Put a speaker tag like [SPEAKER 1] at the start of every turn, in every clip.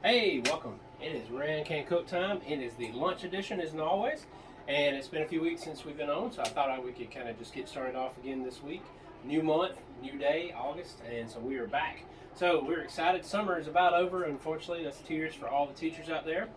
[SPEAKER 1] Hey, welcome. It is Rancancook time. It is the lunch edition, as always. And it's been a few weeks since we've been on, so I thought we could kind of just get started off again this week. New month, new day, August, and so we are back. So we're excited. Summer is about over. Unfortunately, that's tears for all the teachers out there.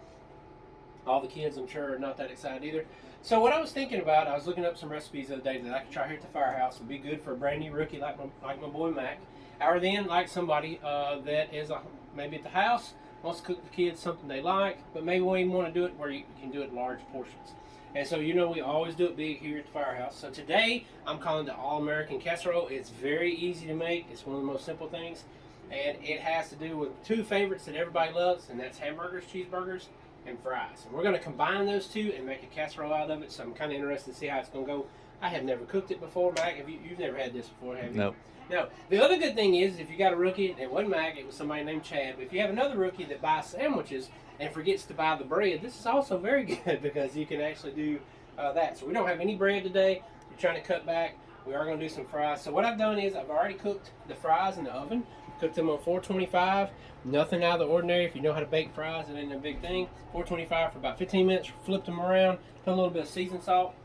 [SPEAKER 1] All the kids, I'm sure, are not that excited either. So what I was thinking about, I was looking up some recipes the other day that I could try here at the firehouse. Would be good for a brand new rookie like my boy Mac. Or then like somebody that is maybe at the house, wants to cook the kids something they like, but maybe we even want to do it where you can do it in large portions. And so we always do it big here at the firehouse. So today I'm calling it the All-American Casserole. It's very easy to make. It's one of the most simple things. And it has to do with two favorites that everybody loves, and that's hamburgers, cheeseburgers, and fries. And we're going to combine those two and make a casserole out of it. So I'm kind of interested to see how it's going to go. I have never cooked it before. Mac, you've never had this before, have you?
[SPEAKER 2] Nope.
[SPEAKER 1] No. The other good thing is, if you got a rookie, it wasn't Mac, it was somebody named Chad. But if you have another rookie that buys sandwiches and forgets to buy the bread, this is also very good because you can actually do that. So we don't have any bread today. We're trying to cut back. We are going to do some fries. So what I've done is I've already cooked the fries in the oven. Cooked them on 425. Nothing out of the ordinary. If you know how to bake fries, it ain't a big thing. 425 for about 15 minutes. Flipped them around. Put a little bit of seasoned salt.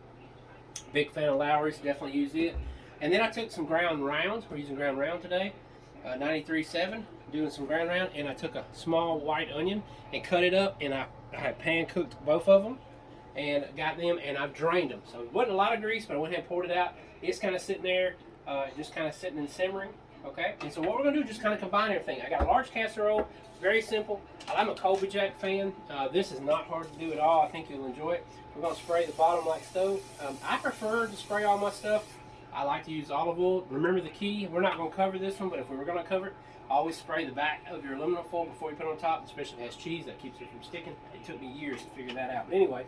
[SPEAKER 1] Big fan of Lowry's. Definitely use it. And then I took some ground rounds. We're using ground round today. 93.7. Doing some ground round. And I took a small white onion and cut it up. And I had pan cooked both of them. And got them. And I've drained them. So it wasn't a lot of grease, but I went ahead and poured it out. It's kind of sitting there. Just kind of sitting and simmering. Okay, and so what we're going to do is just kind of combine everything. I got a large casserole, very simple. I'm a Colby Jack fan. This is not hard to do at all. I think you'll enjoy it. We're going to spray the bottom like stove. I prefer to spray all my stuff. I like to use olive oil. Remember the key, we're not going to cover this one, but if we were going to cover it, always spray the back of your aluminum foil before you put it on top, especially if it has cheese. That keeps it from sticking. It took me years to figure that out. But anyway,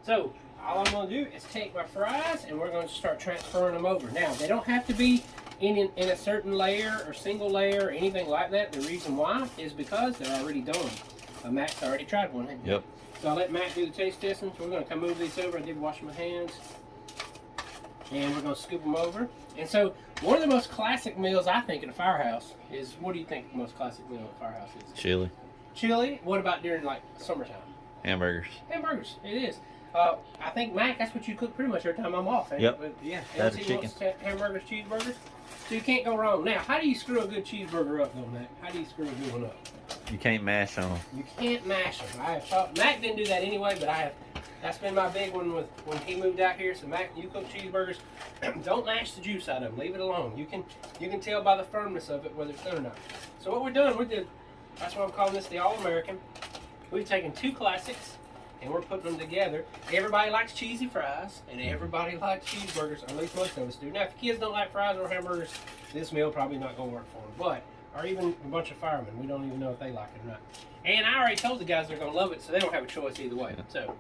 [SPEAKER 1] so all I'm going to do is take my fries and we're going to start transferring them over. Now, they don't have to be in a certain layer or single layer or anything like that. The reason why is because they're already done. Matt's already tried one.
[SPEAKER 2] Yep.
[SPEAKER 1] So I'll let Matt do the taste testing. So we're going to come move these over. I did wash my hands. And we're going to scoop them over. And so one of the most classic meals I think in a firehouse is, what do you think the most classic meal in a firehouse is?
[SPEAKER 2] Chili.
[SPEAKER 1] Chili? What about during like summertime?
[SPEAKER 2] Hamburgers.
[SPEAKER 1] Hamburgers. It is. I think, Mac, that's what you cook pretty much every time I'm off.
[SPEAKER 2] Yep.
[SPEAKER 1] But, yeah.
[SPEAKER 2] That's chicken.
[SPEAKER 1] Hamburgers, cheeseburgers. So you can't go wrong. Now, how do you screw a good cheeseburger up, though, Mac? How do you screw a good one up?
[SPEAKER 2] You can't mash them.
[SPEAKER 1] You can't mash them. I have thought Mac didn't do that anyway, but I have. That's been my big one with when he moved out here. So Mac, you cook cheeseburgers, don't mash the juice out of them. Leave it alone. You can tell by the firmness of it whether it's done or not. So what we're doing, that's why I'm calling this the All-American. We've taken two classics and we're putting them together. Everybody likes cheesy fries, and everybody likes cheeseburgers, or at least most of us do. Now, if kids don't like fries or hamburgers, this meal probably not going to work for them. But, or even a bunch of firemen, we don't even know if they like it or not. And I already told the guys they're going to love it, so they don't have a choice either way. So,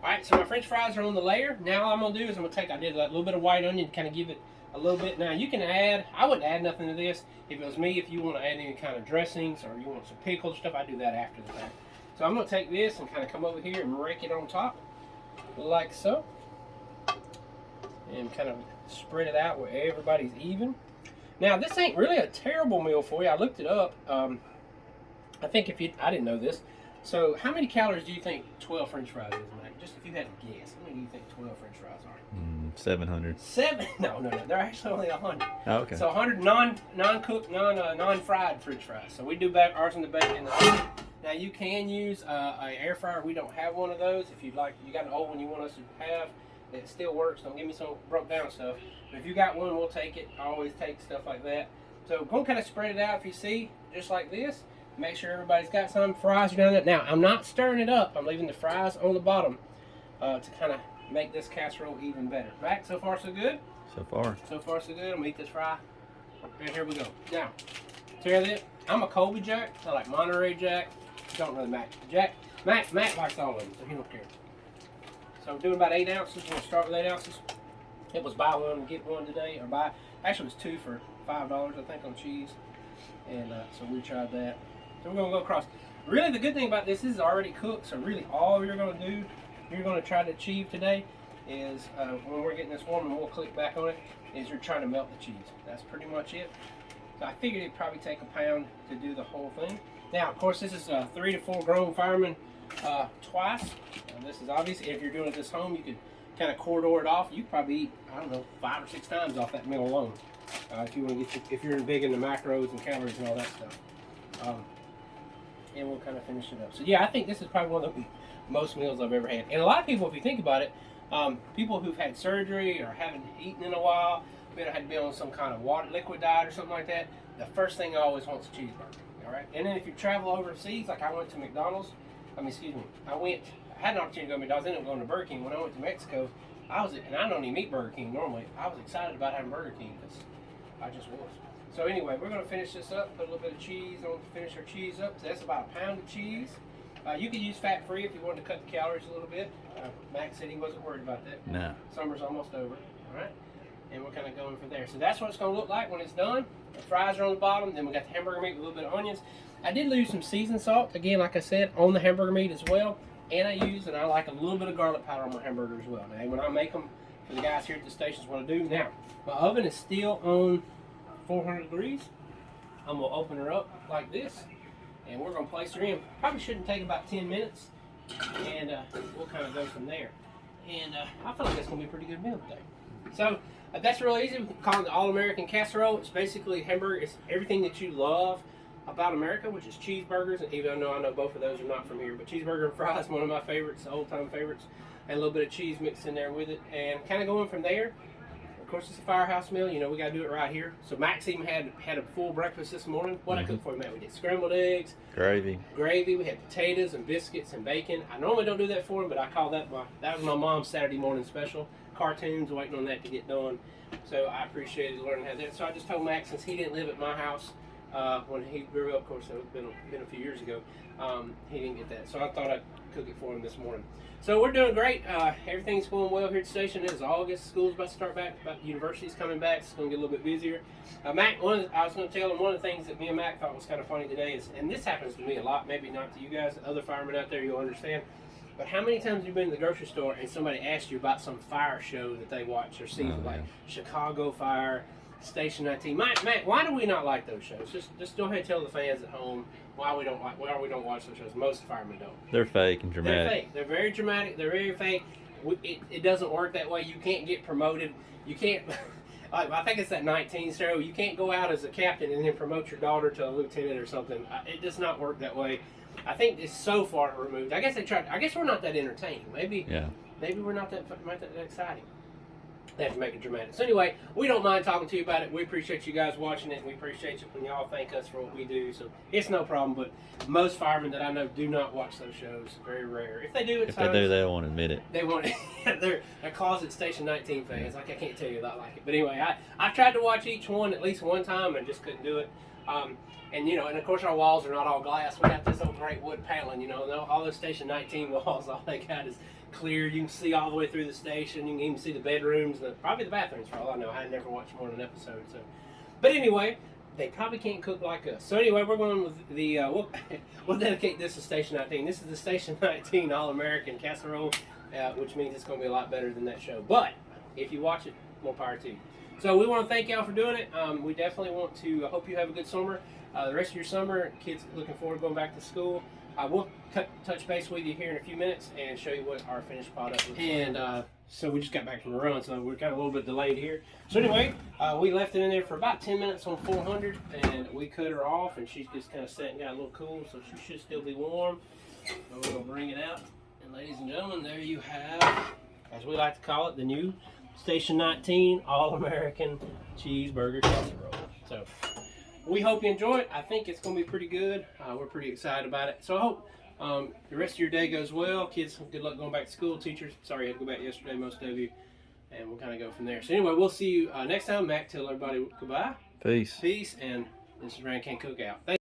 [SPEAKER 1] all right, so my French fries are on the layer. Now all I'm going to do is I did a little bit of white onion to kind of give it a little bit. Now, you can I wouldn't add nothing to this. If it was me, if you want to add any kind of dressings or you want some pickles or stuff, I do that after the fact. So I'm going to take this and kind of come over here and rake it on top, like so. And kind of spread it out where everybody's even. Now, this ain't really a terrible meal for you. I looked it up. I think I didn't know this. So how many calories do you think 12 French fries is, Mike? Just if you had to guess, how many do you think 12 French fries are?
[SPEAKER 2] 700.
[SPEAKER 1] No. They're actually only 100.
[SPEAKER 2] Oh, okay.
[SPEAKER 1] So 100 non-cooked, non-fried French fries. So we do ours in the bacon in the oven. Now you can use an air fryer. We don't have one of those. If you'd like, you got an old one you want us to have, it still works. Don't give me some broke down stuff. But if you got one, we'll take it. I always take stuff like that. So go kind of spread it out. If you see, just like this. Make sure everybody's got some. Fries are down there. Now I'm not stirring it up. I'm leaving the fries on the bottom to kind of make this casserole even better. Right? So far so good.
[SPEAKER 2] So far.
[SPEAKER 1] So far so good. I'm gonna eat this fry. And here we go. Now, tear that. I'm a Colby Jack. I like Monterey Jack. Don't really Mac. Mac likes all of them, so he don't care. So I'm doing about 8 ounces. We're gonna start with 8 ounces. It was buy one get one today, or actually it was 2 for $5, I think, on cheese. And so we tried that. So we're gonna go across. Really, the good thing about this is already cooked. So really, all you're gonna do, you're gonna try to achieve today, is when we're getting this warm, and we'll click back on it, is you're trying to melt the cheese. That's pretty much it. So I figured it'd probably take a pound to do the whole thing. Now, of course, this is 3 to 4 grown firemen twice. This is obvious. If you're doing it this home, you could kind of corridor it off. You could probably eat, I don't know, 5 or 6 times off that meal alone. If you want to get, if you're big into macros and calories and all that stuff. And we'll kind of finish it up. So yeah, I think this is probably one of the most meals I've ever had. And a lot of people, if you think about it, people who've had surgery or haven't eaten in a while, maybe had to be on some kind of liquid diet or something like that, the first thing I always want is a cheeseburger. All right. And then if you travel overseas, like I went to McDonald's, I had an opportunity to go to McDonald's, I ended up going to Burger King. When I went to Mexico, and I don't even eat Burger King normally, I was excited about having Burger King because I just was. So anyway, we're going to finish this up, put a little bit of cheese on to finish our cheese up. So that's about a pound of cheese. You could use fat-free if you wanted to cut the calories a little bit. Max said he wasn't worried about that.
[SPEAKER 2] No.
[SPEAKER 1] Summer's almost over. All right. And we're kind of going from there. So that's what it's going to look like when it's done. The fries are on the bottom. Then we got the hamburger meat with a little bit of onions. I did lose some seasoned salt, again, like I said, on the hamburger meat as well. And I like a little bit of garlic powder on my hamburger as well. Now, when I make them for the guys here at the stations, what I do now, my oven is still on 400 degrees. I'm going to open her up like this, and we're going to place her in. Probably shouldn't take about 10 minutes, and we'll kind of go from there. And I feel like that's going to be a pretty good meal today. So that's real easy. We call it the All-American Casserole. It's basically hamburger. It's everything that you love about America, which is cheeseburgers. And even though I know both of those are not from here, but cheeseburger and fries, one of my favorites, old-time favorites. And a little bit of cheese mixed in there with it. And kind of going from there. Of course, it's a firehouse meal. You know, we got to do it right here. So Max even had a full breakfast this morning. What I cooked for you, Matt? We did scrambled eggs.
[SPEAKER 2] Gravy.
[SPEAKER 1] We had potatoes and biscuits and bacon. I normally don't do that for him, but I call that was my mom's Saturday morning special. Cartoons, waiting on that to get done. So I appreciated learning how to do that. So I just told Max, since he didn't live at my house when he grew up, of course, it had been a few years ago, he didn't get that. So I thought I'd cook it for him this morning. So we're doing great. Everything's going well here at the station. It is August. School's about to start back. The university's coming back. It's going to get a little bit busier. Mac, I was going to tell him one of the things that me and Mac thought was kind of funny today is, and this happens to me a lot, maybe not to you guys, other firemen out there, you'll understand. But how many times have you been to the grocery store and somebody asked you about some fire show that they watch or see, like Chicago Fire, Station 19? Matt, why do we not like those shows? Just go ahead and tell the fans at home why we don't watch those shows. Most firemen don't.
[SPEAKER 2] They're fake and dramatic.
[SPEAKER 1] They're fake. They're very dramatic. They're very fake. It doesn't work that way. You can't get promoted. You can't. I think it's that 19 show. You can't go out as a captain and then promote your daughter to a lieutenant or something. It does not work that way. I think it's so far removed. I guess they tried. I guess we're not that entertaining. Maybe we're not that exciting. They have to make it dramatic. So anyway, we don't mind talking to you about it. We appreciate you guys watching it, and we appreciate you when y'all thank us for what we do. So it's no problem. But most firemen that I know do not watch those shows. Very rare. If they do,
[SPEAKER 2] if they do, they don't want to admit it.
[SPEAKER 1] They want they're closet Station 19 fans. Like I can't tell you that I like it. But anyway, I've tried to watch each one at least one time and just couldn't do it. And of course our walls are not all glass. We got this old great wood paneling, all those Station 19 walls, all they got is clear. You can see all the way through the station. You can even see the bedrooms, probably the bathrooms for all I know. I never watched more than an episode. So, but anyway, they probably can't cook like us. So anyway, we're going with the, we'll dedicate this to Station 19. This is the Station 19 All-American Casserole, which means it's going to be a lot better than that show. But if you watch it, more power to you. So we want to thank y'all for doing it. We definitely want to hope you have a good summer. The rest of your summer, kids looking forward to going back to school. I will touch base with you here in a few minutes and show you what our finished product looks like. And so we just got back from the run, so we're kind of a little bit delayed here. So anyway, we left it in there for about 10 minutes on 400, and we cut her off, and she's just kind of sat and got a little cool, so she should still be warm. So we're going to bring it out. And ladies and gentlemen, there you have, as we like to call it, the new Station 19 All-American Cheeseburger Casserole. So we hope you enjoy it. I think it's going to be pretty good. We're pretty excited about it. So I hope the rest of your day goes well. Kids, good luck going back to school. Teachers, sorry you had to go back yesterday, most of you. And we'll kind of go from there. So anyway, we'll see you next time. Mac, tell everybody goodbye.
[SPEAKER 2] Peace.
[SPEAKER 1] Peace. And this is Rancancook out. Thank you.